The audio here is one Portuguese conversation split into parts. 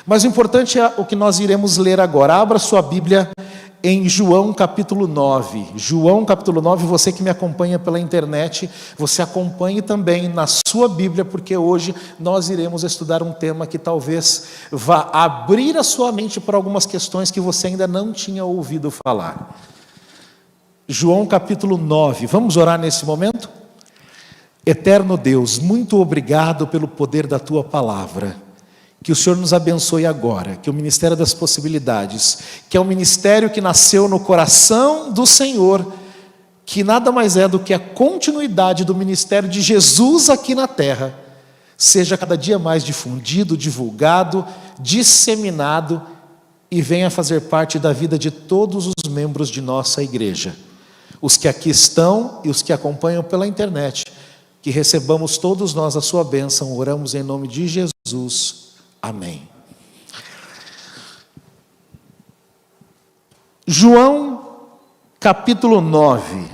Mas o importante é o que nós iremos ler agora. Abra sua Bíblia em João capítulo 9. João capítulo 9, você que me acompanha pela internet, você acompanhe também na sua Bíblia, porque hoje nós iremos estudar um tema que talvez vá abrir a sua mente para algumas questões que você ainda não tinha ouvido falar. João capítulo 9, vamos orar nesse momento? Eterno Deus, muito obrigado pelo poder da Tua palavra. Que o Senhor nos abençoe agora, que o Ministério das Possibilidades, que é um ministério que nasceu no coração do Senhor, que nada mais é do que a continuidade do ministério de Jesus aqui na terra, seja cada dia mais difundido, divulgado, disseminado e venha fazer parte da vida de todos os membros de nossa igreja. Os que aqui estão e os que acompanham pela internet, que recebamos todos nós a sua bênção, oramos em nome de Jesus. Amém. João capítulo 9.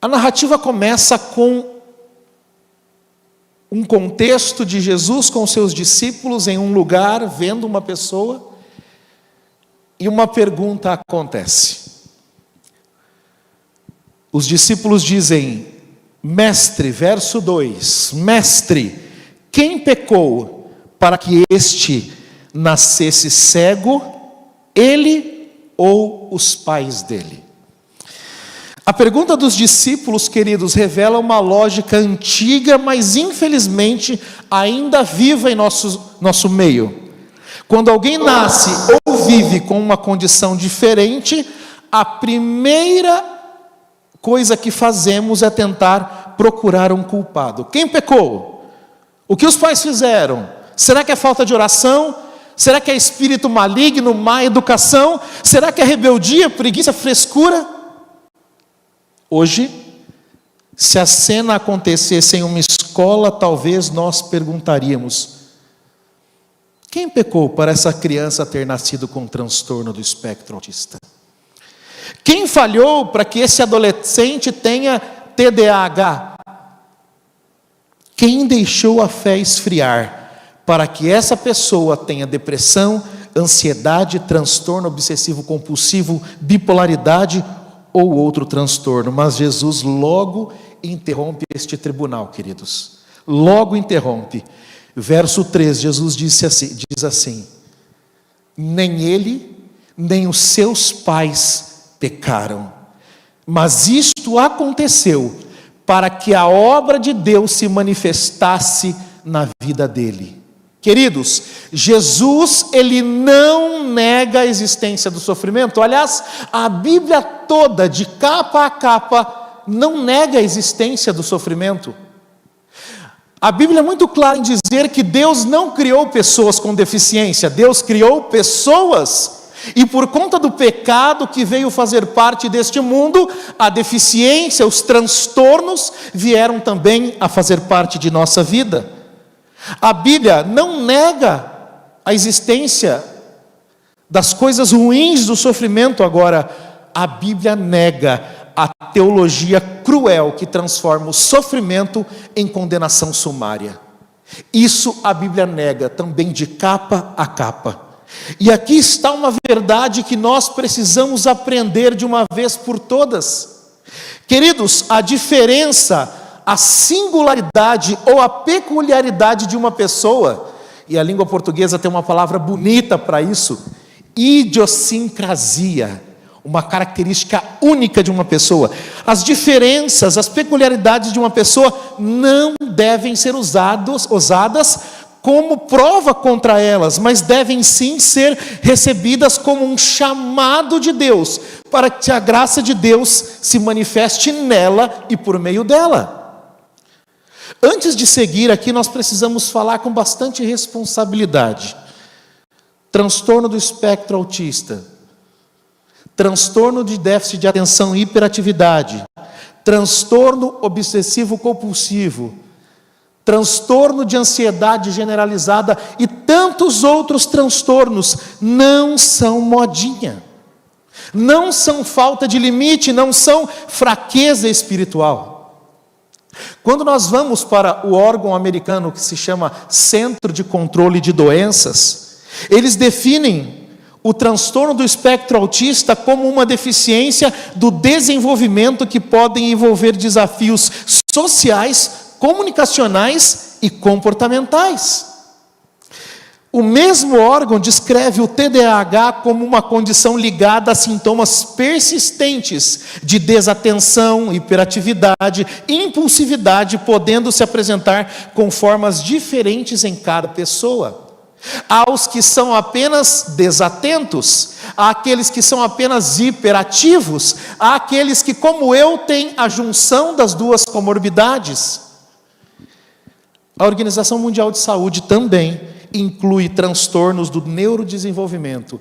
A narrativa começa com um contexto de Jesus com seus discípulos em um lugar, vendo uma pessoa, e uma pergunta acontece. Os discípulos dizem: Mestre, verso 2, Mestre, quem pecou para que este nascesse cego, ele ou os pais dele? A pergunta dos discípulos, queridos, revela uma lógica antiga, mas infelizmente ainda viva em nosso meio. Quando alguém nasce ou vive com uma condição diferente, a primeira coisa que fazemos é tentar procurar um culpado. Quem pecou? O que os pais fizeram? Será que é falta de oração? Será que é espírito maligno, má educação? Será que é rebeldia, preguiça, frescura? Hoje, se a cena acontecesse em uma escola, talvez nós perguntaríamos: quem pecou para essa criança ter nascido com transtorno do espectro autista? Quem falhou para que esse adolescente tenha TDAH? Quem deixou a fé esfriar para que essa pessoa tenha depressão, ansiedade, transtorno obsessivo compulsivo, bipolaridade ou outro transtorno? Mas Jesus logo interrompe este tribunal, queridos. Logo interrompe. Verso 3, Jesus diz assim: nem ele, nem os seus pais pecaram, mas isto aconteceu para que a obra de Deus se manifestasse na vida dele. Queridos, Jesus, ele não nega a existência do sofrimento. Aliás, a Bíblia toda, de capa a capa, não nega a existência do sofrimento. A Bíblia é muito clara em dizer que Deus não criou pessoas com deficiência, Deus criou pessoas. E por conta do pecado que veio fazer parte deste mundo, a deficiência, os transtornos vieram também a fazer parte de nossa vida. A Bíblia não nega a existência das coisas ruins do sofrimento. Agora, a Bíblia nega a teologia cruel que transforma o sofrimento em condenação sumária. Isso a Bíblia nega também de capa a capa. E aqui está uma verdade que nós precisamos aprender de uma vez por todas. Queridos, a diferença, a singularidade ou a peculiaridade de uma pessoa, e a língua portuguesa tem uma palavra bonita para isso: idiosincrasia, uma característica única de uma pessoa. As diferenças, as peculiaridades de uma pessoa não devem ser usadas como prova contra elas, mas devem sim ser recebidas como um chamado de Deus, para que a graça de Deus se manifeste nela e por meio dela. Antes de seguir aqui, nós precisamos falar com bastante responsabilidade. Transtorno do espectro autista, transtorno de déficit de atenção e hiperatividade, transtorno obsessivo compulsivo, transtorno de ansiedade generalizada e tantos outros transtornos não são modinha, não são falta de limite, não são fraqueza espiritual. Quando nós vamos para o órgão americano que se chama Centro de Controle de Doenças, eles definem o transtorno do espectro autista como uma deficiência do desenvolvimento que podem envolver desafios sociais, comunicacionais e comportamentais. O mesmo órgão descreve o TDAH como uma condição ligada a sintomas persistentes de desatenção, hiperatividade e impulsividade, podendo se apresentar com formas diferentes em cada pessoa. Há os que são apenas desatentos, há aqueles que são apenas hiperativos, há aqueles que, como eu, têm a junção das duas comorbidades. A Organização Mundial de Saúde também inclui transtornos do neurodesenvolvimento,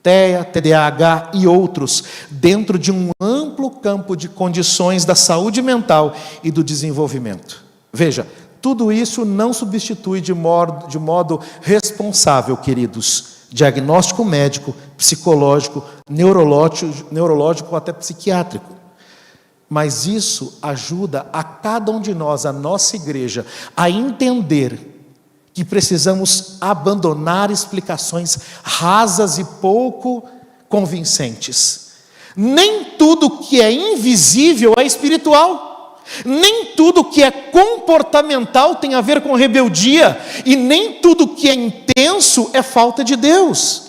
TEA, TDAH e outros, dentro de um amplo campo de condições da saúde mental e do desenvolvimento. Veja, tudo isso não substitui de modo responsável, queridos, diagnóstico médico, psicológico, neurológico ou até psiquiátrico. Mas isso ajuda a cada um de nós, a nossa igreja, a entender que precisamos abandonar explicações rasas e pouco convincentes. Nem tudo que é invisível é espiritual. Nem tudo que é comportamental tem a ver com rebeldia. E nem tudo que é intenso é falta de Deus.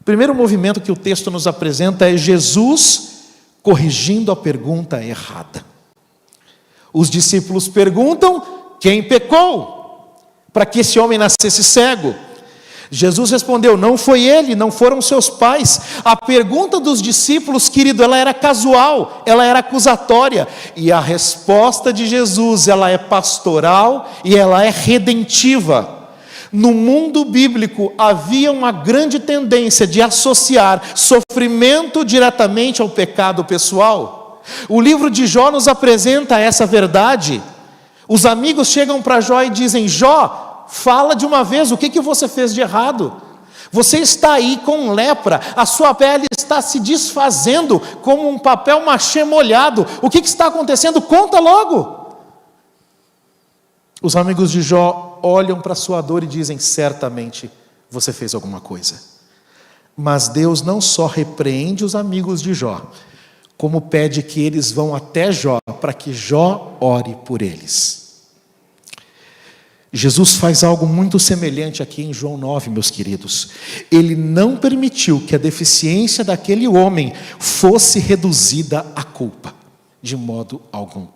O primeiro movimento que o texto nos apresenta é Jesus corrigindo a pergunta errada. Os discípulos perguntam: quem pecou para que esse homem nascesse cego? Jesus respondeu: não foi ele, não foram seus pais. A pergunta dos discípulos, querido, ela era casual, ela era acusatória. E a resposta de Jesus, ela é pastoral e ela é redentiva. No mundo bíblico havia uma grande tendência de associar sofrimento diretamente ao pecado pessoal. O livro de Jó nos apresenta essa verdade. Os amigos chegam para Jó e dizem: Jó, fala de uma vez, o que você fez de errado? Você está aí com lepra, a sua pele está se desfazendo como um papel machê molhado. O que está acontecendo? Conta logo. Os amigos de Jó olham para a sua dor e dizem: certamente você fez alguma coisa. Mas Deus não só repreende os amigos de Jó, como pede que eles vão até Jó, para que Jó ore por eles. Jesus faz algo muito semelhante aqui em João 9, meus queridos. Ele não permitiu que a deficiência daquele homem fosse reduzida à culpa, de modo algum.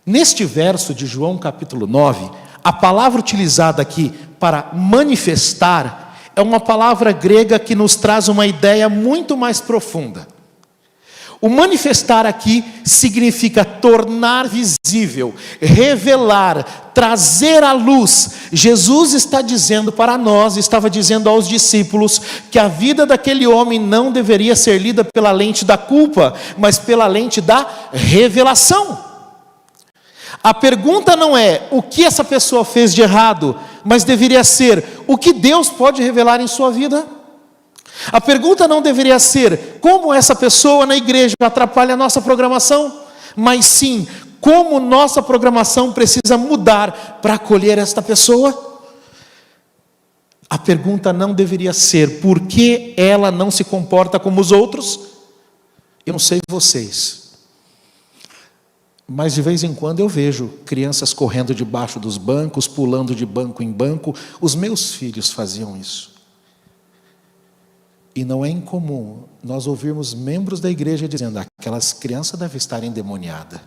Neste verso de João capítulo 9, a palavra utilizada aqui para manifestar é uma palavra grega que nos traz uma ideia muito mais profunda. O manifestar aqui significa tornar visível, revelar, trazer à luz. Jesus está dizendo para nós, estava dizendo aos discípulos, que a vida daquele homem não deveria ser lida pela lente da culpa, mas pela lente da revelação. A pergunta não é o que essa pessoa fez de errado, mas deveria ser o que Deus pode revelar em sua vida. A pergunta não deveria ser como essa pessoa na igreja atrapalha a nossa programação, mas sim como nossa programação precisa mudar para acolher esta pessoa. A pergunta não deveria ser por que ela não se comporta como os outros. Eu não sei vocês, mas de vez em quando eu vejo crianças correndo debaixo dos bancos, pulando de banco em banco. Os meus filhos faziam isso. E não é incomum nós ouvirmos membros da igreja dizendo: aquelas crianças devem estar endemoniadas.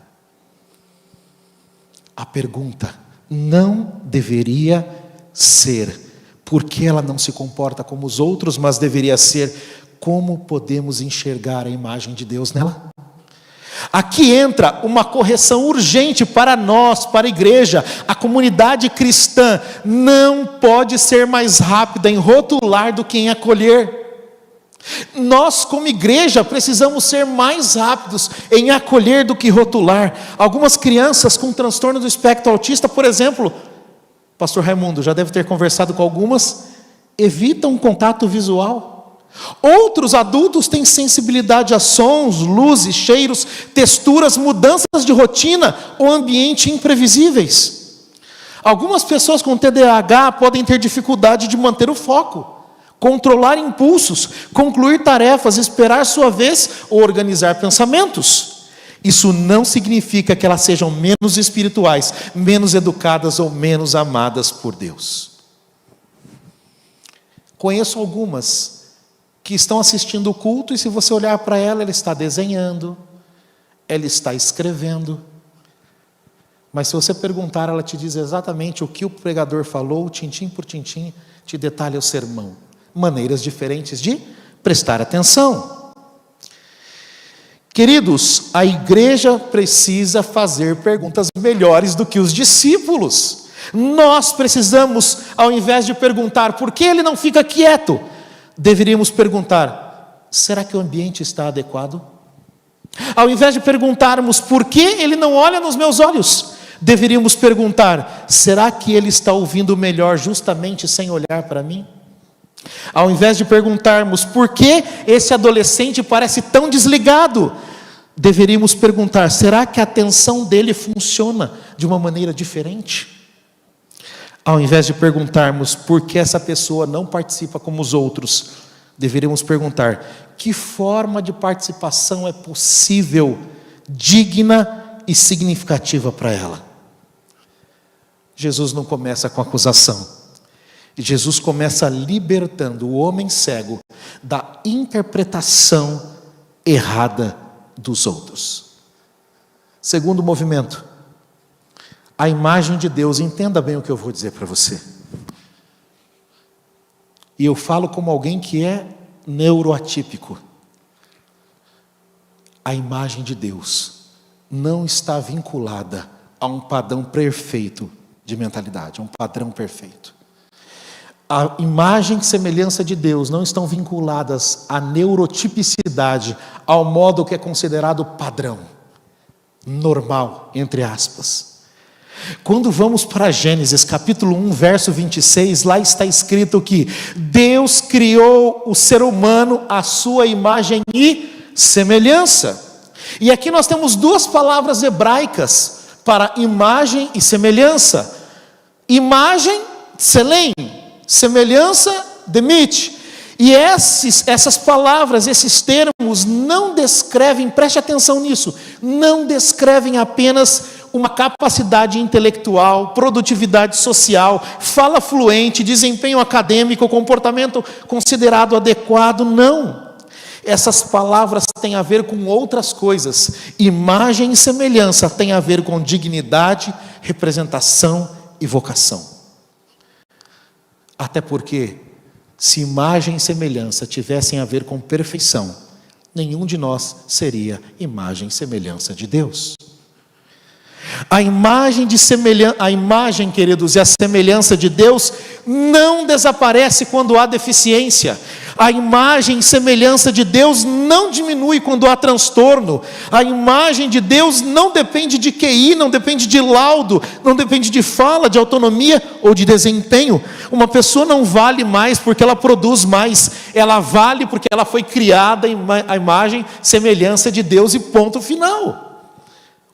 A pergunta não deveria ser por que ela não se comporta como os outros, mas deveria ser como podemos enxergar a imagem de Deus nela. Aqui entra uma correção urgente para nós, para a igreja. A comunidade cristã não pode ser mais rápida em rotular do que em acolher. Nós, como igreja, precisamos ser mais rápidos em acolher do que rotular. Algumas crianças com transtorno do espectro autista, por exemplo, pastor Raimundo já deve ter conversado com algumas, evitam contato visual. Outros adultos têm sensibilidade a sons, luzes, cheiros, texturas, mudanças de rotina ou ambiente imprevisíveis. Algumas pessoas com TDAH podem ter dificuldade de manter o foco, controlar impulsos, concluir tarefas, esperar sua vez ou organizar pensamentos. Isso não significa que elas sejam menos espirituais, menos educadas ou menos amadas por Deus. Conheço algumas que estão assistindo o culto e se você olhar para ela, ela está desenhando, ela está escrevendo. Mas se você perguntar, ela te diz exatamente o que o pregador falou, tintim por tintim, te detalha o sermão. Maneiras diferentes de prestar atenção. Queridos, a igreja precisa fazer perguntas melhores do que os discípulos. Nós precisamos, ao invés de perguntar por que ele não fica quieto, deveríamos perguntar: será que o ambiente está adequado? Ao invés de perguntarmos por que ele não olha nos meus olhos, deveríamos perguntar: será que ele está ouvindo melhor justamente sem olhar para mim? Ao invés de perguntarmos por que esse adolescente parece tão desligado, deveríamos perguntar: será que a atenção dele funciona de uma maneira diferente? Ao invés de perguntarmos por que essa pessoa não participa como os outros, deveríamos perguntar: que forma de participação é possível, digna e significativa para ela? Jesus não começa com acusação. Jesus começa libertando o homem cego da interpretação errada dos outros. Segundo movimento, a imagem de Deus. Entenda bem o que eu vou dizer para você. E eu falo como alguém que é neuroatípico. A imagem de Deus não está vinculada a um padrão perfeito de mentalidade, a um padrão perfeito. A imagem e semelhança de Deus não estão vinculadas à neurotipicidade, ao modo que é considerado padrão, normal, entre aspas. Quando vamos para Gênesis capítulo 1, verso 26, lá está escrito que Deus criou o ser humano à sua imagem e semelhança. E aqui nós temos duas palavras hebraicas para imagem e semelhança. Imagem, selem, semelhança, demite. E essas palavras, esses termos não descrevem, preste atenção nisso, não descrevem apenas uma capacidade intelectual, produtividade social, fala fluente, desempenho acadêmico, comportamento considerado adequado, não. Essas palavras têm a ver com outras coisas. Imagem e semelhança têm a ver com dignidade, representação e vocação. Até porque, se imagem e semelhança tivessem a ver com perfeição, nenhum de nós seria imagem e semelhança de Deus. A imagem, queridos, e a semelhança de Deus não desaparece quando há deficiência. A imagem e semelhança de Deus não diminui quando há transtorno. A imagem de Deus não depende de QI, não depende de laudo, não depende de fala, de autonomia ou de desempenho. Uma pessoa não vale mais porque ela produz mais. Ela vale porque ela foi criada à imagem e semelhança de Deus e ponto final.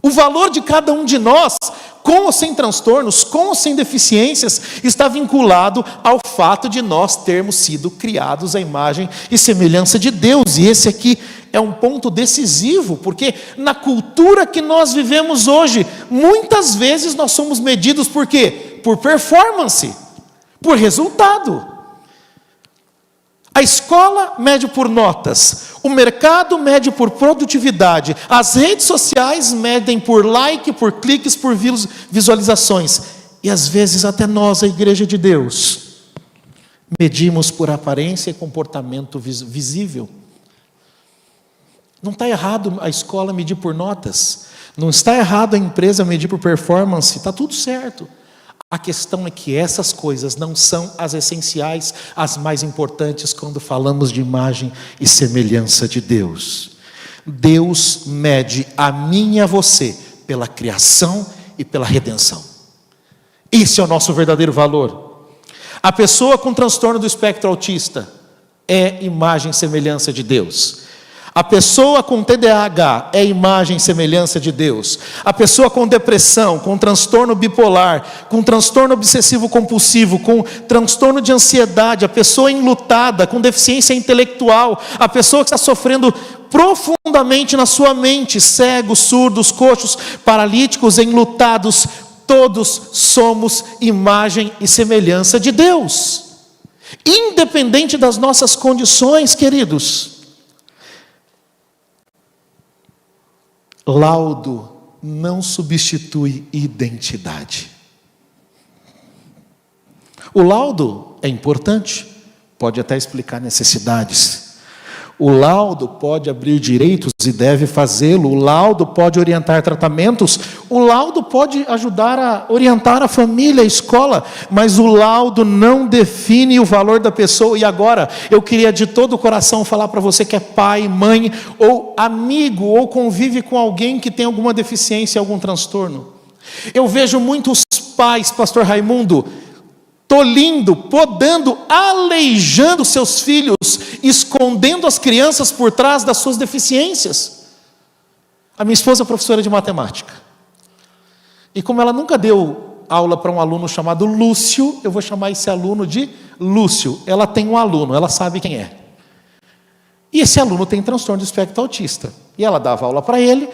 O valor de cada um de nós, com ou sem transtornos, com ou sem deficiências, está vinculado ao fato de nós termos sido criados à imagem e semelhança de Deus. E esse aqui é um ponto decisivo, porque na cultura que nós vivemos hoje, muitas vezes nós somos medidos por quê? Por performance, por resultado. A escola mede por notas, o mercado mede por produtividade, as redes sociais medem por like, por cliques, por visualizações. E às vezes até nós, a igreja de Deus, medimos por aparência e comportamento visível. Não está errado a escola medir por notas, não está errado a empresa medir por performance, está tudo certo. A questão é que essas coisas não são as essenciais, as mais importantes quando falamos de imagem e semelhança de Deus. Deus mede a mim e a você pela criação e pela redenção. Esse é o nosso verdadeiro valor. A pessoa com transtorno do espectro autista, é imagem e semelhança de Deus. A pessoa com TDAH é imagem e semelhança de Deus. A pessoa com depressão, com transtorno bipolar, com transtorno obsessivo compulsivo, com transtorno de ansiedade, a pessoa enlutada, com deficiência intelectual, a pessoa que está sofrendo profundamente na sua mente, cegos, surdos, coxos, paralíticos, enlutados, todos somos imagem e semelhança de Deus. Independente das nossas condições, queridos. Laudo não substitui identidade. O laudo é importante, pode até explicar necessidades. O laudo pode abrir direitos e deve fazê-lo. O laudo pode orientar tratamentos. O laudo pode ajudar a orientar a família, a escola. Mas o laudo não define o valor da pessoa. E agora, eu queria de todo o coração falar para você que é pai, mãe, ou amigo, ou convive com alguém que tem alguma deficiência, algum transtorno. Eu vejo muitos pais, pastor Raimundo, tolindo, podando, aleijando seus filhos, escondendo as crianças por trás das suas deficiências. A minha esposa é professora de matemática. E como ela nunca deu aula para um aluno chamado Lúcio, eu vou chamar esse aluno de Lúcio. Ela tem um aluno, ela sabe quem é. E esse aluno tem transtorno de espectro autista. E ela dava aula para ele.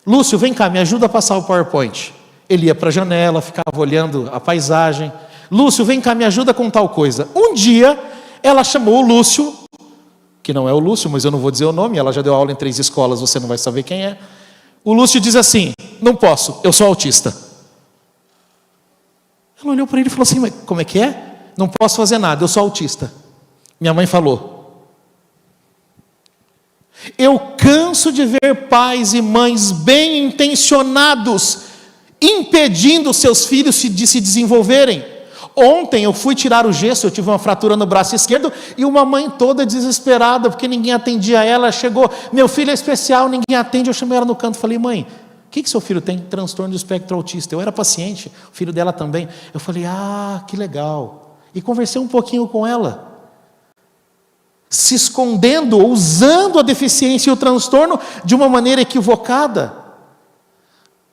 Lúcio, vem cá, me ajuda a passar o PowerPoint. Ele ia para a janela, ficava olhando a paisagem. Lúcio, vem cá, me ajuda com tal coisa. Um dia, ela chamou o Lúcio, que não é o Lúcio, mas eu não vou dizer o nome, ela já deu aula em 3 escolas, você não vai saber quem é. O Lúcio diz assim: não posso, eu sou autista. Ela olhou para ele e falou assim: mas como é que é? Não posso fazer nada, eu sou autista. Minha mãe falou: eu canso de ver pais e mães bem intencionados impedindo seus filhos de se desenvolverem. Ontem eu fui tirar o gesso, eu tive uma fratura no braço esquerdo e uma mãe toda desesperada porque ninguém atendia ela. Chegou: meu filho é especial, ninguém atende. Eu chamei ela no canto e falei: mãe, o que seu filho tem? Transtorno de espectro autista. Eu era paciente, o filho dela também. Eu falei: ah, que legal. E conversei um pouquinho com ela, se escondendo, usando a deficiência e o transtorno de uma maneira equivocada.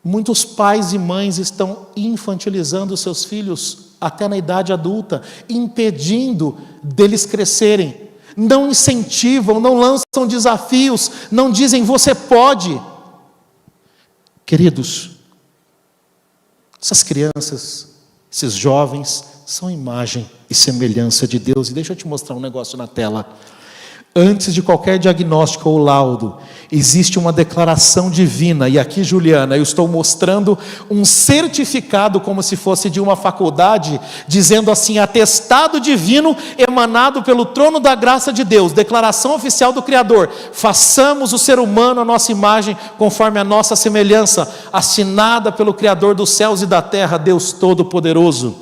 Muitos pais e mães estão infantilizando seus filhos até na idade adulta, impedindo deles crescerem. Não incentivam, não lançam desafios, não dizem você pode. Queridos, essas crianças, esses jovens, são imagem e semelhança de Deus. E deixa eu te mostrar um negócio na tela. Antes de qualquer diagnóstico ou laudo, existe uma declaração divina. E aqui, Juliana, eu estou mostrando um certificado como se fosse de uma faculdade, dizendo assim: atestado divino emanado pelo trono da graça de Deus, declaração oficial do Criador, façamos o ser humano a nossa imagem, conforme a nossa semelhança, assinada pelo Criador dos céus e da terra, Deus Todo-Poderoso.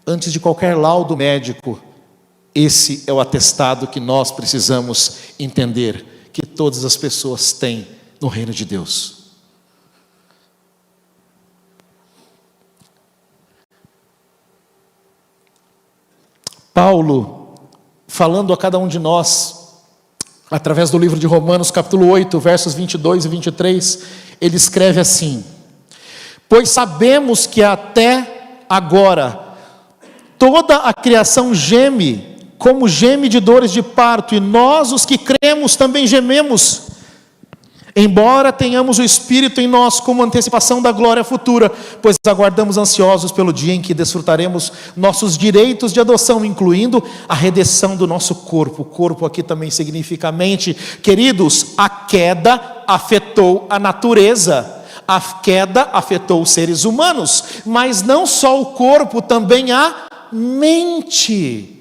Antes de qualquer laudo médico, esse é o atestado que nós precisamos entender, que todas as pessoas têm no reino de Deus. Paulo, falando a cada um de nós, através do livro de Romanos, capítulo 8, versos 22 e 23, ele escreve assim: pois sabemos que até agora toda a criação geme, como geme de dores de parto, e nós, os que cremos, também gememos, embora tenhamos o Espírito em nós como antecipação da glória futura, pois aguardamos ansiosos pelo dia em que desfrutaremos nossos direitos de adoção, incluindo a redenção do nosso corpo. O corpo aqui também significa a mente. Queridos, a queda afetou a natureza, a queda afetou os seres humanos, mas não só o corpo, também a mente.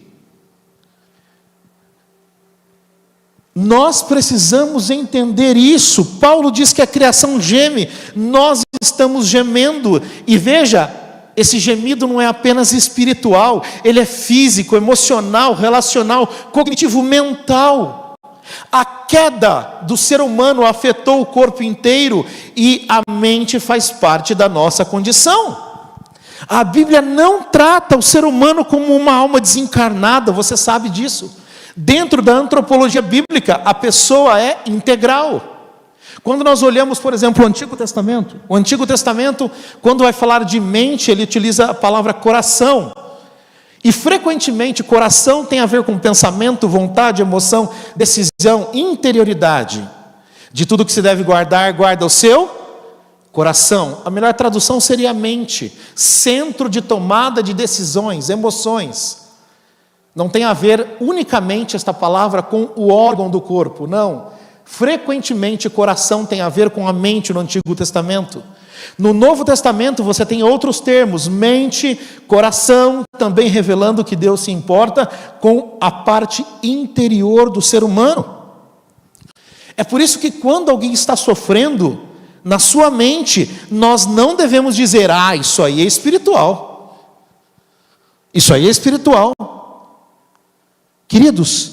Nós precisamos entender isso. Paulo diz que a criação geme, nós estamos gemendo. E veja, esse gemido não é apenas espiritual, ele é físico, emocional, relacional, cognitivo, mental. A queda do ser humano afetou o corpo inteiro e a mente faz parte da nossa condição. A Bíblia não trata o ser humano como uma alma desencarnada, você sabe disso. Dentro da antropologia bíblica, a pessoa é integral. Quando nós olhamos, por exemplo, o Antigo Testamento, quando vai falar de mente, ele utiliza a palavra coração. E frequentemente, coração tem a ver com pensamento, vontade, emoção, decisão, interioridade. De tudo que se deve guardar, guarda o seu coração. A melhor tradução seria a mente, centro de tomada de decisões, emoções. Não tem a ver unicamente esta palavra com o órgão do corpo, não. Frequentemente, coração tem a ver com a mente no Antigo Testamento. No Novo Testamento você tem outros termos, mente, coração, também revelando que Deus se importa com a parte interior do ser humano. É por isso que quando alguém está sofrendo, na sua mente, nós não devemos dizer, isso aí é espiritual. Isso aí é espiritual. Queridos,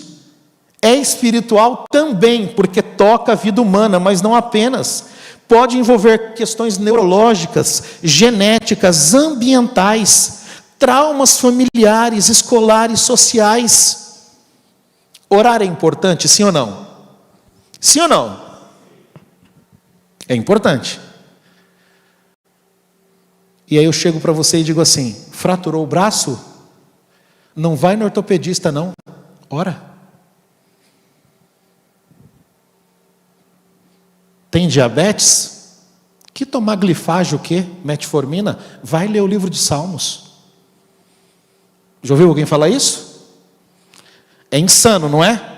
é espiritual também, porque toca a vida humana, mas não apenas. Pode envolver questões neurológicas, genéticas, ambientais, traumas familiares, escolares, sociais. Orar é importante, sim ou não? Sim ou não? É importante. E aí eu chego para você e digo assim, fraturou o braço? Não vai no ortopedista não, ora. Tem diabetes? Que tomar glifage o quê? Metformina? Vai ler o livro de Salmos. Já ouviu alguém falar isso? É insano, não é?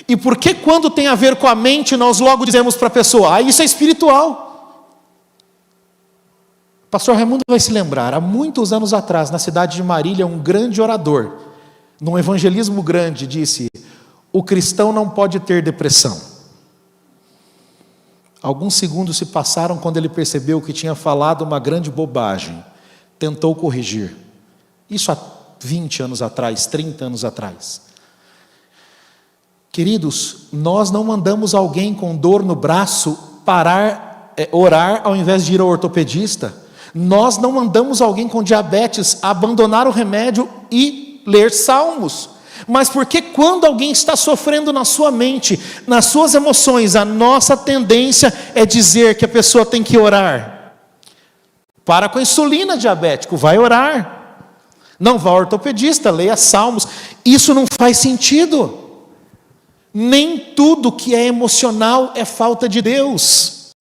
E por que quando tem a ver com a mente, nós logo dizemos para a pessoa, isso é espiritual? Pastor Raimundo vai se lembrar, há muitos anos atrás, na cidade de Marília, um grande orador, num evangelismo grande, disse, o cristão não pode ter depressão. Alguns segundos se passaram quando ele percebeu que tinha falado uma grande bobagem. Tentou corrigir. Isso há 20 anos atrás, 30 anos atrás. Queridos, nós não mandamos alguém com dor no braço orar ao invés de ir ao ortopedista. Nós não mandamos alguém com diabetes abandonar o remédio e ler salmos. Mas porque quando alguém está sofrendo na sua mente, nas suas emoções, a nossa tendência é dizer que a pessoa tem que orar. Para com a insulina, diabético, vai orar. Não vá ao ortopedista, leia salmos. Isso não faz sentido. Nem tudo que é emocional é falta de Deus.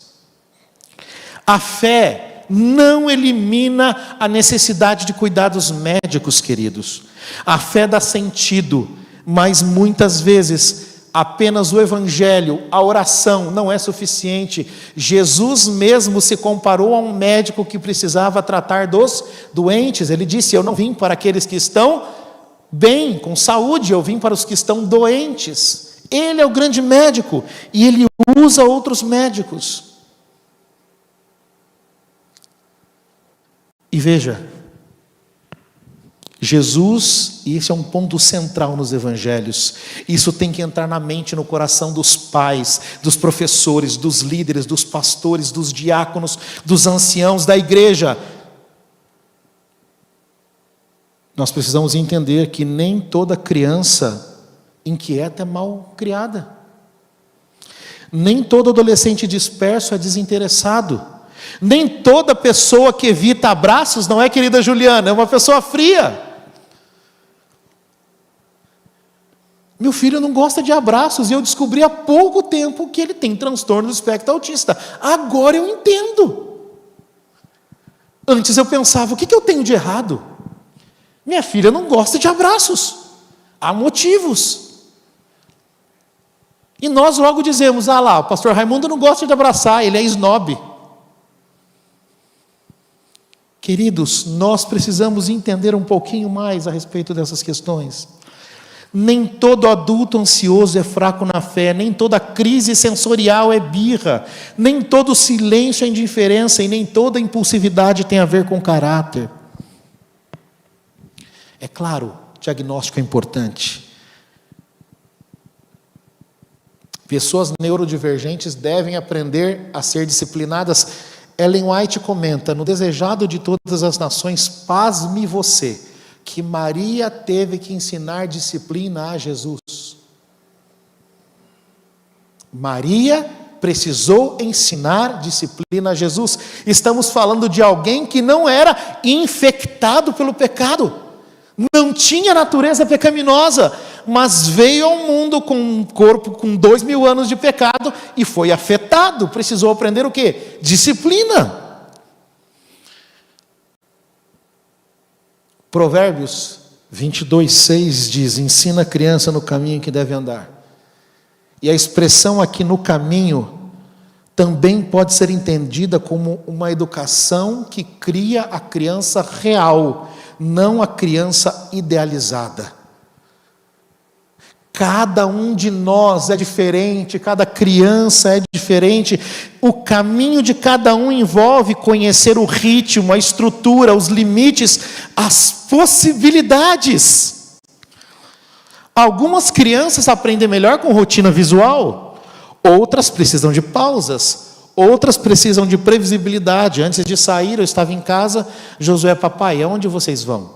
A fé não elimina a necessidade de cuidados médicos, queridos. A fé dá sentido, mas muitas vezes apenas o evangelho, a oração não é suficiente. Jesus mesmo se comparou a um médico que precisava tratar dos doentes. Ele disse, eu não vim para aqueles que estão bem, com saúde, eu vim para os que estão doentes. Ele é o grande médico e ele usa outros médicos. E veja, Jesus, e esse é um ponto central nos evangelhos, isso tem que entrar na mente, no coração dos pais, dos professores, dos líderes, dos pastores, dos diáconos, dos anciãos da igreja. Nós precisamos entender que nem toda criança inquieta é mal criada. Nem todo adolescente disperso é desinteressado. Nem toda pessoa que evita abraços, não é, querida Juliana, é uma pessoa fria. Meu filho não gosta de abraços e eu descobri há pouco tempo que ele tem transtorno do espectro autista. Agora eu entendo. Antes eu pensava, o que eu tenho de errado? Minha filha não gosta de abraços. Há motivos. E nós logo dizemos, lá, o pastor Raimundo não gosta de abraçar, ele é snob. Queridos, nós precisamos entender um pouquinho mais a respeito dessas questões. Nem todo adulto ansioso é fraco na fé, nem toda crise sensorial é birra, nem todo silêncio é indiferença e nem toda impulsividade tem a ver com caráter. É claro, diagnóstico é importante. Pessoas neurodivergentes devem aprender a ser disciplinadas. Ellen White comenta: no Desejado de Todas as Nações, pasme você, que Maria teve que ensinar disciplina a Jesus. Maria precisou ensinar disciplina a Jesus. Estamos falando de alguém que não era infectado pelo pecado, não tinha natureza pecaminosa, mas veio ao mundo com um corpo com 2000 anos de pecado e foi afetado. Precisou aprender o quê? Disciplina. Provérbios 22:6 diz: ensina a criança no caminho que deve andar. E a expressão aqui, no caminho, também pode ser entendida como uma educação que cria a criança real, não a criança idealizada. Cada um de nós é diferente, cada criança é diferente. O caminho de cada um envolve conhecer o ritmo, a estrutura, os limites, as possibilidades. Algumas crianças aprendem melhor com rotina visual, outras precisam de pausas, outras precisam de previsibilidade. Antes de sair, eu estava em casa, Josué: papai, aonde vocês vão?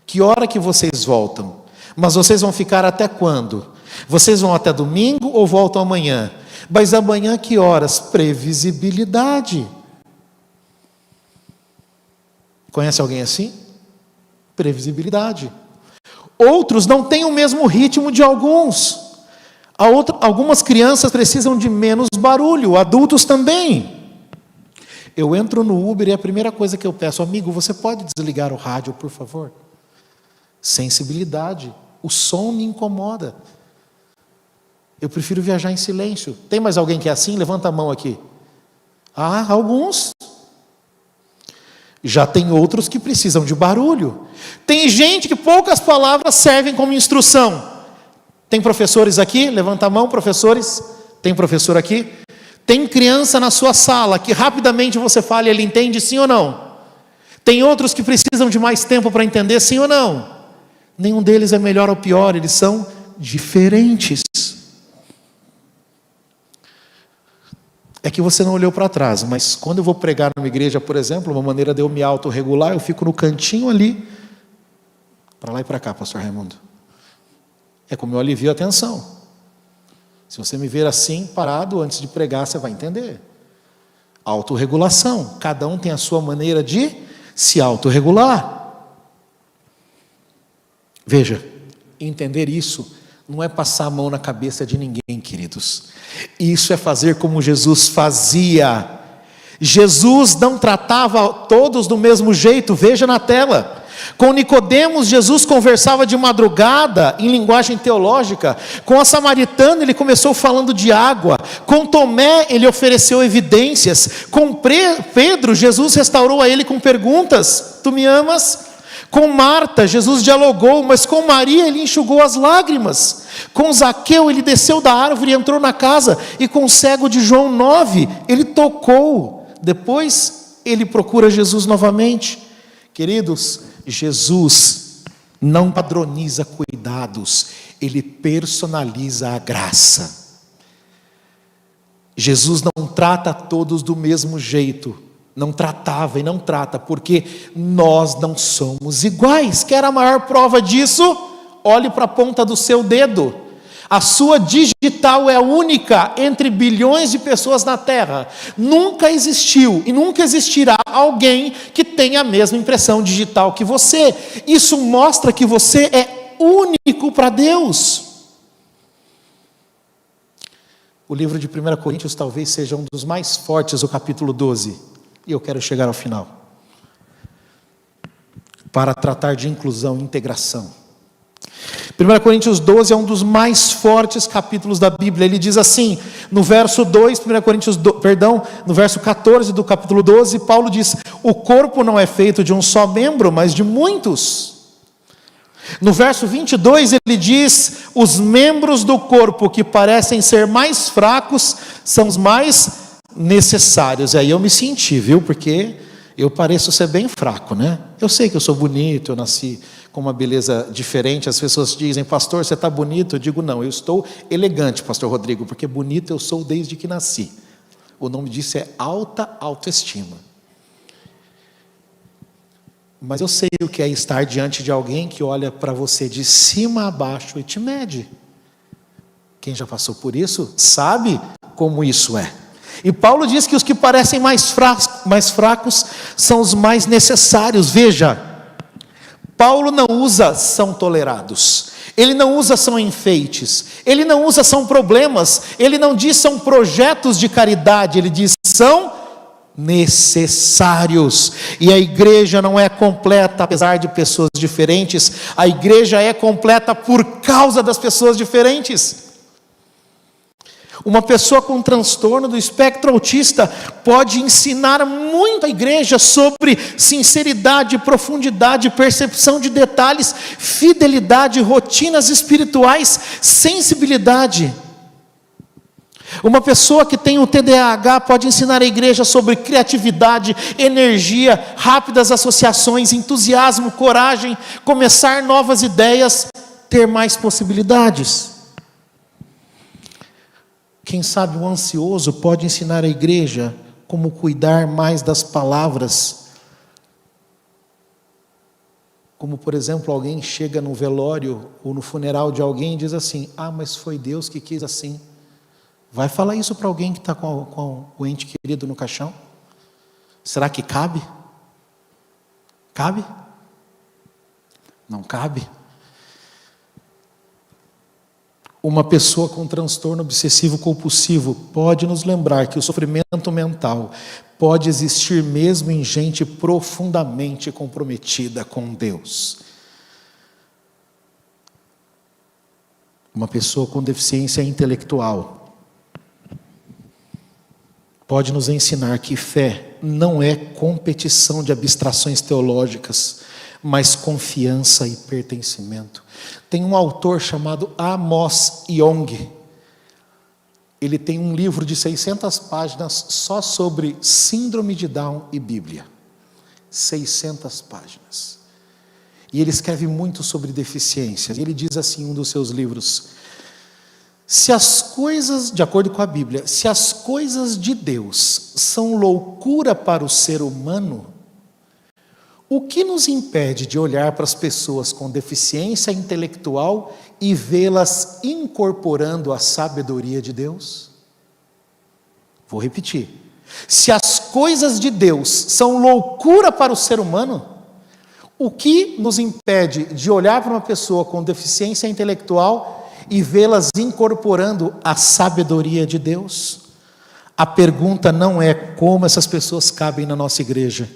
Que hora que vocês voltam? Mas vocês vão ficar até quando? Vocês vão até domingo ou voltam amanhã? Mas amanhã que horas? Previsibilidade. Conhece alguém assim? Previsibilidade. Outros não têm o mesmo ritmo de alguns. Algumas crianças precisam de menos barulho, adultos também. Eu entro no Uber e a primeira coisa que eu peço: amigo, você pode desligar o rádio, por favor? Sensibilidade. O som me incomoda. Eu prefiro viajar em silêncio. Tem mais alguém que é assim? Levanta a mão aqui. Ah, alguns. Já tem outros que precisam de barulho. Tem gente que poucas palavras servem como instrução. Tem professores aqui? Levanta a mão, professores. Tem professor aqui? Tem criança na sua sala que rapidamente você fala e ele entende, sim ou não? Tem outros que precisam de mais tempo para entender, sim ou não? Nenhum deles é melhor ou pior, eles são diferentes. É que você não olhou para trás, mas quando eu vou pregar numa igreja, por exemplo, uma maneira de eu me autorregular, eu fico no cantinho ali, para lá e para cá, pastor Raimundo. É como eu alivio a tensão. Se você me ver assim, parado, antes de pregar, você vai entender. Autorregulação. Cada um tem a sua maneira de se autorregular. Veja, entender isso não é passar a mão na cabeça de ninguém, queridos. Isso é fazer como Jesus fazia. Jesus não tratava todos do mesmo jeito, veja na tela. Com Nicodemos, Jesus conversava de madrugada, em linguagem teológica. Com a samaritana, ele começou falando de água. Com Tomé, ele ofereceu evidências. Com Pedro, Jesus restaurou a ele com perguntas: tu me amas? Com Marta, Jesus dialogou, mas com Maria ele enxugou as lágrimas. Com Zaqueu, ele desceu da árvore e entrou na casa. E com o cego de João 9, ele tocou. Depois, ele procura Jesus novamente. Queridos, Jesus não padroniza cuidados, ele personaliza a graça. Jesus não trata todos do mesmo jeito. Não tratava e não trata, porque nós não somos iguais. Quer a maior prova disso? Olhe para a ponta do seu dedo. A sua digital é única entre bilhões de pessoas na Terra. Nunca existiu e nunca existirá alguém que tenha a mesma impressão digital que você. Isso mostra que você é único para Deus. O livro de 1 Coríntios talvez seja um dos mais fortes, o capítulo 12. E eu quero chegar ao final, para tratar de inclusão e integração. 1 Coríntios 12 é um dos mais fortes capítulos da Bíblia. Ele diz assim, no verso 2, no verso 14 do capítulo 12, Paulo diz: o corpo não é feito de um só membro, mas de muitos. No verso 22 ele diz: os membros do corpo que parecem ser mais fracos são os mais necessários. Aí eu me senti, viu? Porque eu pareço ser bem fraco, né? Eu sei que eu sou bonito, eu nasci com uma beleza diferente. As pessoas dizem: pastor, você está bonito? Eu digo: não, eu estou elegante, pastor Rodrigo, porque bonito eu sou desde que nasci. O nome disso é alta autoestima. Mas eu sei o que é estar diante de alguém que olha para você de cima a baixo e te mede. Quem já passou por isso sabe como isso é. E Paulo diz que os que parecem mais fracos são os mais necessários. Veja, Paulo não usa são tolerados, ele não usa são enfeites, ele não usa são problemas, ele não diz são projetos de caridade, ele diz são necessários. E a igreja não é completa apesar de pessoas diferentes, a igreja é completa por causa das pessoas diferentes. Uma pessoa com transtorno do espectro autista pode ensinar muito à igreja sobre sinceridade, profundidade, percepção de detalhes, fidelidade, rotinas espirituais, sensibilidade. Uma pessoa que tem o TDAH pode ensinar à igreja sobre criatividade, energia, rápidas associações, entusiasmo, coragem, começar novas ideias, ter mais possibilidades. Quem sabe o ansioso pode ensinar à igreja como cuidar mais das palavras. Como, por exemplo, alguém chega no velório ou no funeral de alguém e diz assim: ah, mas foi Deus que quis assim. Vai falar isso para alguém que está com o ente querido no caixão? Será que cabe? Cabe? Não cabe. Uma pessoa com transtorno obsessivo compulsivo pode nos lembrar que o sofrimento mental pode existir mesmo em gente profundamente comprometida com Deus. Uma pessoa com deficiência intelectual pode nos ensinar que fé não é competição de abstrações teológicas, mas confiança e pertencimento. Tem um autor chamado Amos Yong. Ele tem um livro de 600 páginas só sobre síndrome de Down e Bíblia. 600 páginas. E ele escreve muito sobre deficiências. Ele diz assim em um dos seus livros: se as coisas, de acordo com a Bíblia, se as coisas de Deus são loucura para o ser humano, o que nos impede de olhar para as pessoas com deficiência intelectual e vê-las incorporando a sabedoria de Deus? Vou repetir. Se as coisas de Deus são loucura para o ser humano, o que nos impede de olhar para uma pessoa com deficiência intelectual e vê-las incorporando a sabedoria de Deus? A pergunta não é como essas pessoas cabem na nossa igreja.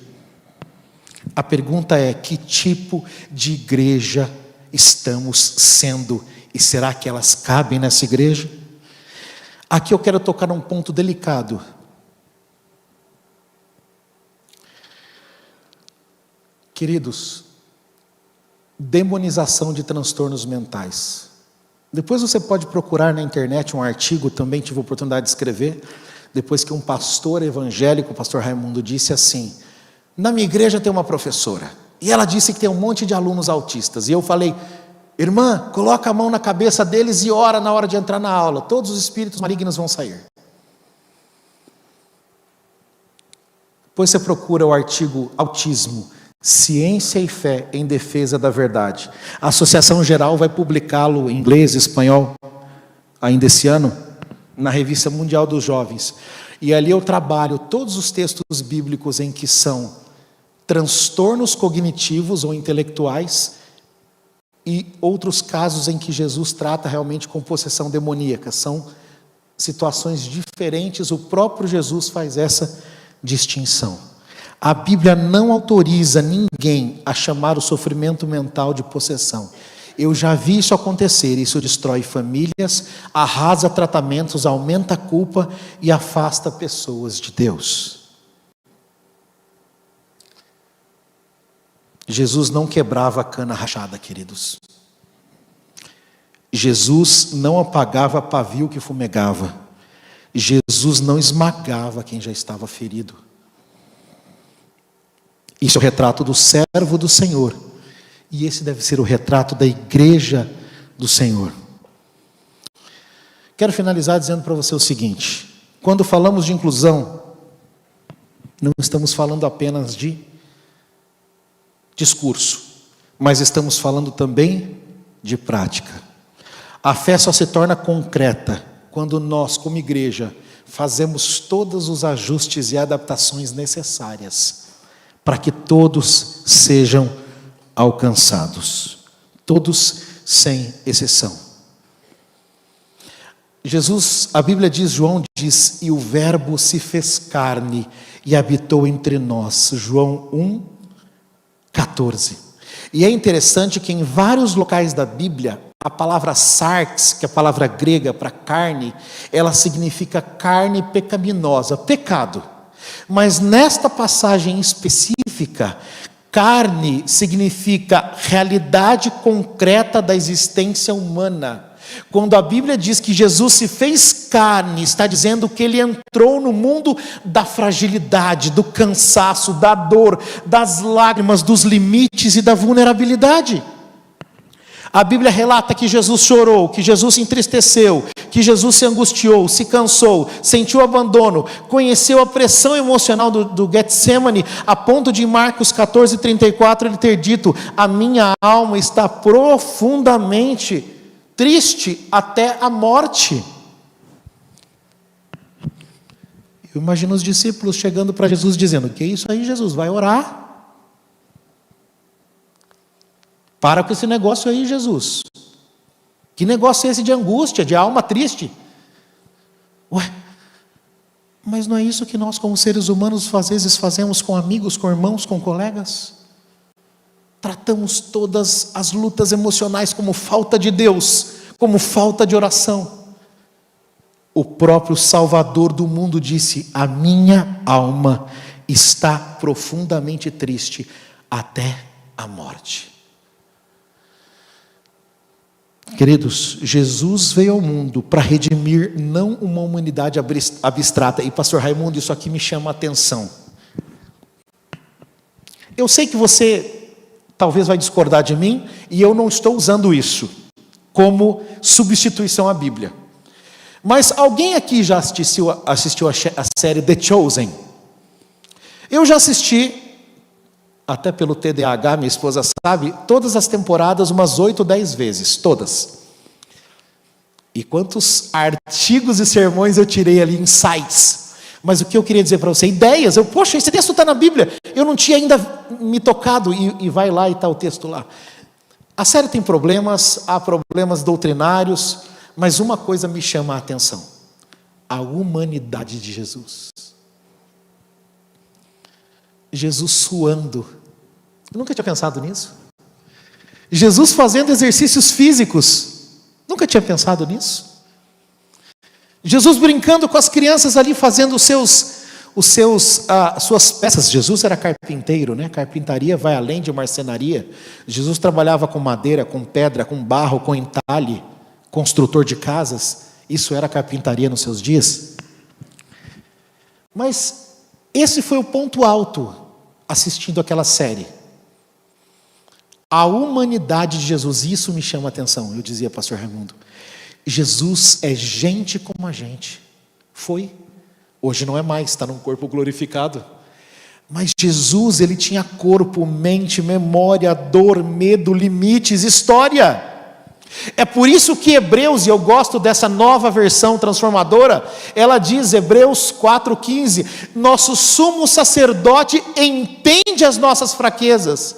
A pergunta é: que tipo de igreja estamos sendo? E será que elas cabem nessa igreja? Aqui eu quero tocar num ponto delicado. Queridos, demonização de transtornos mentais. Depois você pode procurar na internet um artigo, também tive a oportunidade de escrever, depois que um pastor evangélico, o pastor Raimundo, disse assim: na minha igreja tem uma professora, e ela disse que tem um monte de alunos autistas, e eu falei: irmã, coloca a mão na cabeça deles e ora na hora de entrar na aula, todos os espíritos malignos vão sair. Depois você procura o artigo Autismo, Ciência e Fé em Defesa da Verdade. A Associação Geral vai publicá-lo em inglês e espanhol, ainda esse ano, na Revista Mundial dos Jovens. E ali eu trabalho todos os textos bíblicos em que são transtornos cognitivos ou intelectuais e outros casos em que Jesus trata realmente com possessão demoníaca. São situações diferentes, o próprio Jesus faz essa distinção. A Bíblia não autoriza ninguém a chamar o sofrimento mental de possessão. Eu já vi isso acontecer. Isso destrói famílias, arrasa tratamentos, aumenta a culpa e afasta pessoas de Deus. Jesus não quebrava a cana rachada, queridos. Jesus não apagava pavio que fumegava. Jesus não esmagava quem já estava ferido. Isso é o retrato do servo do Senhor. E esse deve ser o retrato da igreja do Senhor. Quero finalizar dizendo para você o seguinte: Quando falamos de inclusão, não estamos falando apenas de discurso, mas estamos falando também de prática. A fé só se torna concreta quando nós, como igreja, fazemos todos os ajustes e adaptações necessárias para que todos sejam alcançados. Todos sem exceção. Jesus, a Bíblia diz, João diz, e o verbo se fez carne e habitou entre nós. João 1:14. E é interessante que em vários locais da Bíblia, a palavra sarx, que é a palavra grega para carne, ela significa carne pecaminosa, pecado. Mas nesta passagem específica, carne significa realidade concreta da existência humana. Quando a Bíblia diz que Jesus se fez carne, está dizendo que ele entrou no mundo da fragilidade, do cansaço, da dor, das lágrimas, dos limites e da vulnerabilidade. A Bíblia relata que Jesus chorou, que Jesus se entristeceu, que Jesus se angustiou, se cansou, sentiu abandono, conheceu a pressão emocional do Getsemane, a ponto de em Marcos 14:34 ele ter dito: a minha alma está profundamente triste até a morte. Eu imagino os discípulos chegando para Jesus dizendo: que isso aí, Jesus, vai orar? Para com esse negócio aí, Jesus. Que negócio é esse de angústia, de alma triste? Ué, mas não é isso que nós como seres humanos às vezes fazemos com amigos, com irmãos, com colegas? Tratamos todas as lutas emocionais como falta de Deus, como falta de oração. O próprio Salvador do mundo disse: a minha alma está profundamente triste até a morte. Queridos, Jesus veio ao mundo para redimir não uma humanidade abstrata. E pastor Raimundo, isso aqui me chama a atenção. Eu sei que você talvez vai discordar de mim, e eu não estou usando isso como substituição à Bíblia. Mas alguém aqui já assistiu a série The Chosen? Eu já assisti, até pelo TDAH, minha esposa sabe, todas as temporadas umas 8 ou 10 vezes, todas. E quantos artigos e sermões eu tirei ali, insights. Mas o que eu queria dizer para você, ideias. Poxa, esse texto está na Bíblia, eu não tinha ainda me tocado, e vai lá e está o texto lá. A série tem problemas, há problemas doutrinários, mas uma coisa me chama a atenção: a humanidade de Jesus. Jesus suando. Eu nunca tinha pensado nisso. Jesus fazendo exercícios físicos. Nunca tinha pensado nisso. Jesus brincando com as crianças ali, fazendo suas peças. Jesus era carpinteiro, né? Carpintaria vai além de marcenaria. Jesus trabalhava com madeira, com pedra, com barro, com entalhe, construtor de casas. Isso era carpintaria nos seus dias. Mas esse foi o ponto alto assistindo aquela série. A humanidade de Jesus, isso me chama a atenção. Eu dizia, pastor Raimundo, Jesus é gente como a gente. Foi. Hoje não é mais, está num corpo glorificado. Mas Jesus, ele tinha corpo, mente, memória, dor, medo, limites, história. É por isso que Hebreus, e eu gosto dessa nova versão transformadora, ela diz, Hebreus 4:15, nosso sumo sacerdote entende as nossas fraquezas,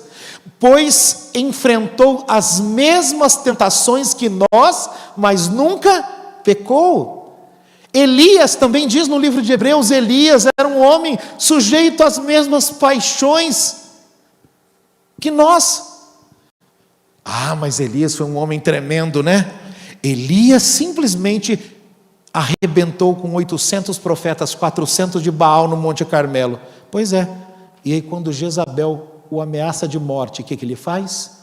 pois enfrentou as mesmas tentações que nós, mas nunca pecou. Elias também diz no livro de Hebreus, Elias era um homem sujeito às mesmas paixões que nós. Ah, mas Elias foi um homem tremendo, né? Elias simplesmente arrebentou com 800 profetas, 400 de Baal no Monte Carmelo. Pois é. E aí quando Jezabel o ameaça de morte, o que ele faz?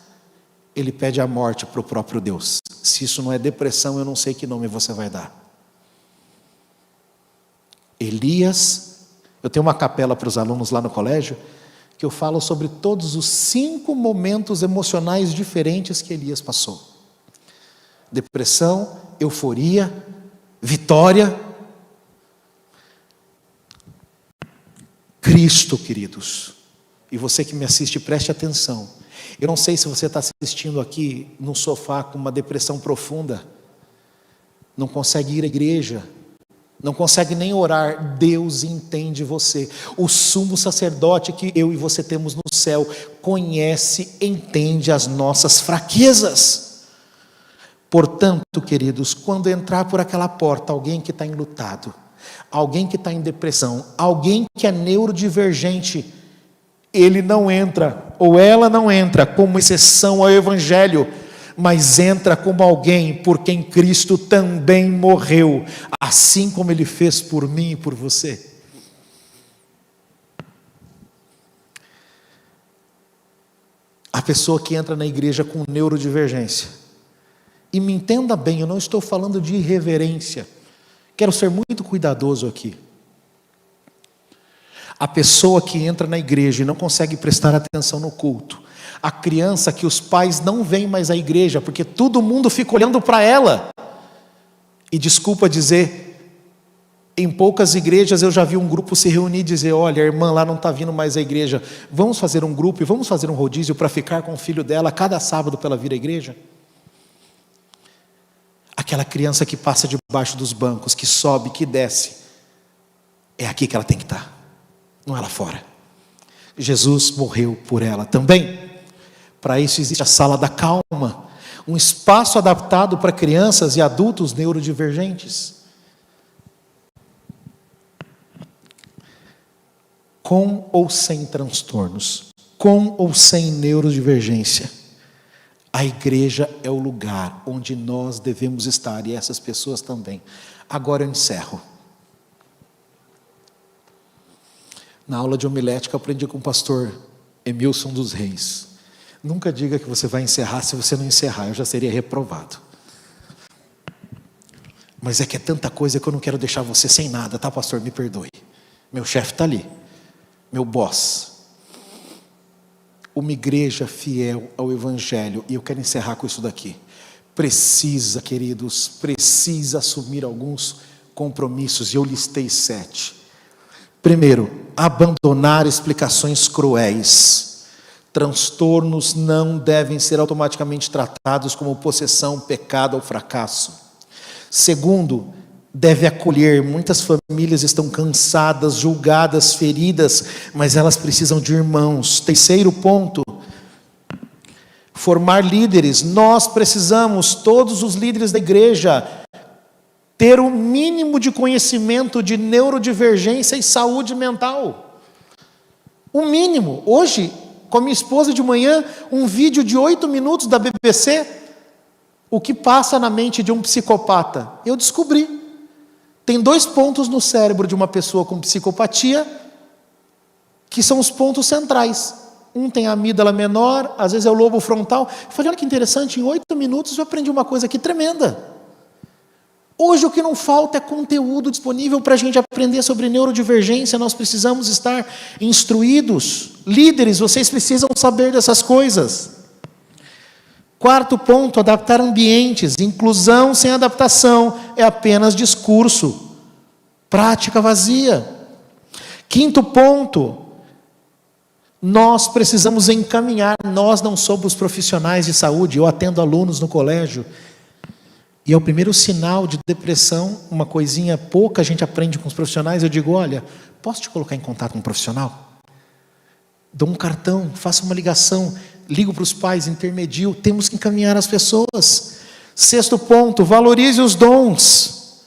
Ele pede a morte para o próprio Deus. Se isso não é depressão, eu não sei que nome você vai dar. Elias, eu tenho uma capela para os alunos lá no colégio, que eu falo sobre todos os 5 momentos emocionais diferentes que Elias passou. Depressão, euforia, vitória. Cristo, queridos, e você que me assiste, preste atenção. Eu não sei se você está assistindo aqui no sofá com uma depressão profunda, não consegue ir à igreja, não consegue nem orar. Deus entende você. O sumo sacerdote que eu e você temos no céu conhece, entende as nossas fraquezas. Portanto, queridos, quando entrar por aquela porta alguém que está enlutado, alguém que está em depressão, alguém que é neurodivergente, ele não entra, ou ela não entra como exceção ao Evangelho, mas entra como alguém por quem Cristo também morreu, assim como Ele fez por mim e por você. A pessoa que entra na igreja com neurodivergência, e me entenda bem, eu não estou falando de irreverência, quero ser muito cuidadoso aqui. A pessoa que entra na igreja e não consegue prestar atenção no culto, a criança que os pais não vêm mais à igreja, porque todo mundo fica olhando para ela, e desculpa dizer, em poucas igrejas eu já vi um grupo se reunir e dizer: olha, a irmã lá não está vindo mais à igreja, vamos fazer um grupo e vamos fazer um rodízio para ficar com o filho dela cada sábado para ela vir à igreja. Aquela criança que passa debaixo dos bancos, que sobe, que desce, é aqui que ela tem que estar, não é lá fora. Jesus morreu por ela também. Para isso existe a sala da calma, um espaço adaptado para crianças e adultos neurodivergentes. Com ou sem transtornos, com ou sem neurodivergência, a igreja é o lugar onde nós devemos estar, e essas pessoas também. Agora eu encerro. Na aula de homilética eu aprendi com o pastor Emilson dos Reis: nunca diga que você vai encerrar se você não encerrar, eu já seria reprovado. Mas é que é tanta coisa que eu não quero deixar você sem nada, tá, pastor? Me perdoe. Meu chefe está ali, meu boss. Uma igreja fiel ao Evangelho, e eu quero encerrar com isso daqui, precisa, queridos, precisa assumir alguns compromissos, e eu listei 7. Primeiro, abandonar explicações cruéis. Transtornos não devem ser automaticamente tratados como possessão, pecado ou fracasso. Segundo, deve acolher. Muitas famílias estão cansadas, julgadas, feridas, mas elas precisam de irmãos. Terceiro ponto, formar líderes. Nós precisamos, todos os líderes da igreja, ter o mínimo de conhecimento de neurodivergência e saúde mental. O mínimo. Hoje, com a minha esposa de manhã, um vídeo de 8 minutos da BBC, o que passa na mente de um psicopata. Eu descobri. Tem 2 pontos no cérebro de uma pessoa com psicopatia, que são os pontos centrais. Um tem a amígdala menor, às vezes é o lobo frontal. Eu falei: olha que interessante, em 8 minutos eu aprendi uma coisa aqui tremenda. Hoje o que não falta é conteúdo disponível para a gente aprender sobre neurodivergência. Nós precisamos estar instruídos. Líderes, vocês precisam saber dessas coisas. Quarto ponto, adaptar ambientes. Inclusão sem adaptação é apenas discurso, prática vazia. Quinto ponto, nós precisamos encaminhar. Nós não somos profissionais de saúde. Eu atendo alunos no colégio, e é o primeiro sinal de depressão, uma coisinha pouca a gente aprende com os profissionais. Eu digo: olha, posso te colocar em contato com um profissional? Dou um cartão, faço uma ligação, ligo para os pais, intermedio. Temos que encaminhar as pessoas. Sexto ponto, valorize os dons.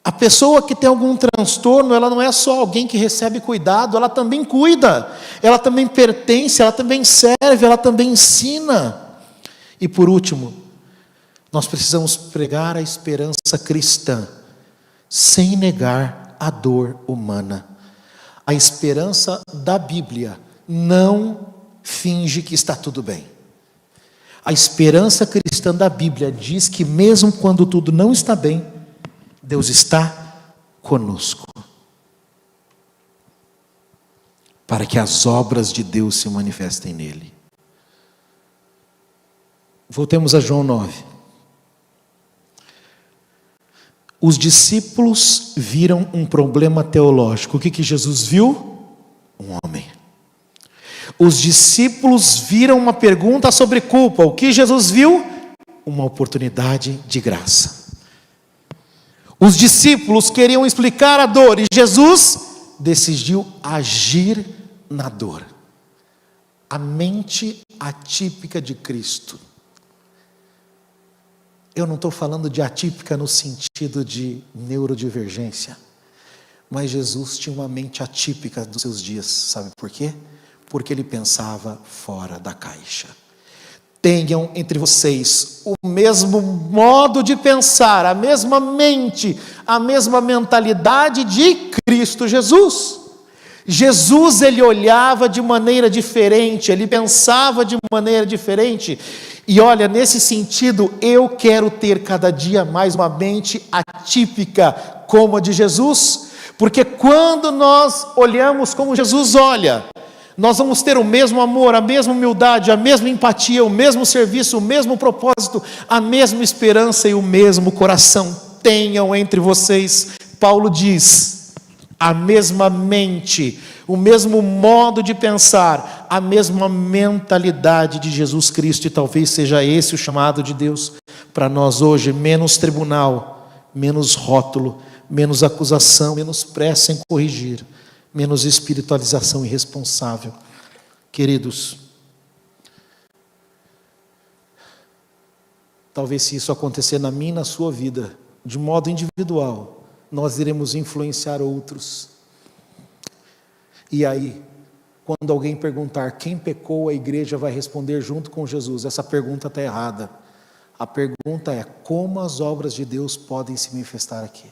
A pessoa que tem algum transtorno, ela não é só alguém que recebe cuidado, ela também cuida, ela também pertence, ela também serve, ela também ensina. E por último, nós precisamos pregar a esperança cristã, sem negar a dor humana. A esperança da Bíblia não finge que está tudo bem. A esperança cristã da Bíblia diz que mesmo quando tudo não está bem, Deus está conosco, para que as obras de Deus se manifestem nele. Voltemos a João 9. Os discípulos viram um problema teológico. O que Jesus viu? um homem. Os discípulos viram uma pergunta sobre culpa. O que Jesus viu? Uma oportunidade de graça. Os discípulos queriam explicar a dor e Jesus decidiu agir na dor. A mente atípica de Cristo. Eu não estou falando de atípica no sentido de neurodivergência, mas Jesus tinha uma mente atípica dos seus dias. Sabe por quê? Porque ele pensava fora da caixa. Tenham entre vocês o mesmo modo de pensar, a mesma mente, a mesma mentalidade de Cristo Jesus. Jesus, ele olhava de maneira diferente, ele pensava de maneira diferente. E olha, nesse sentido, eu quero ter cada dia mais uma mente atípica como a de Jesus, porque quando nós olhamos como Jesus olha, nós vamos ter o mesmo amor, a mesma humildade, a mesma empatia, o mesmo serviço, o mesmo propósito, a mesma esperança e o mesmo coração. Tenham entre vocês, Paulo diz, a mesma mente, o mesmo modo de pensar, a mesma mentalidade de Jesus Cristo. E talvez seja esse o chamado de Deus para nós hoje: menos tribunal, menos rótulo, menos acusação, menos pressa em corrigir, menos espiritualização irresponsável. Queridos, talvez se isso acontecer na minha e na sua vida, de modo individual, nós iremos influenciar outros. E aí, quando alguém perguntar quem pecou, a igreja vai responder junto com Jesus: essa pergunta está errada. A pergunta é: como as obras de Deus podem se manifestar aqui?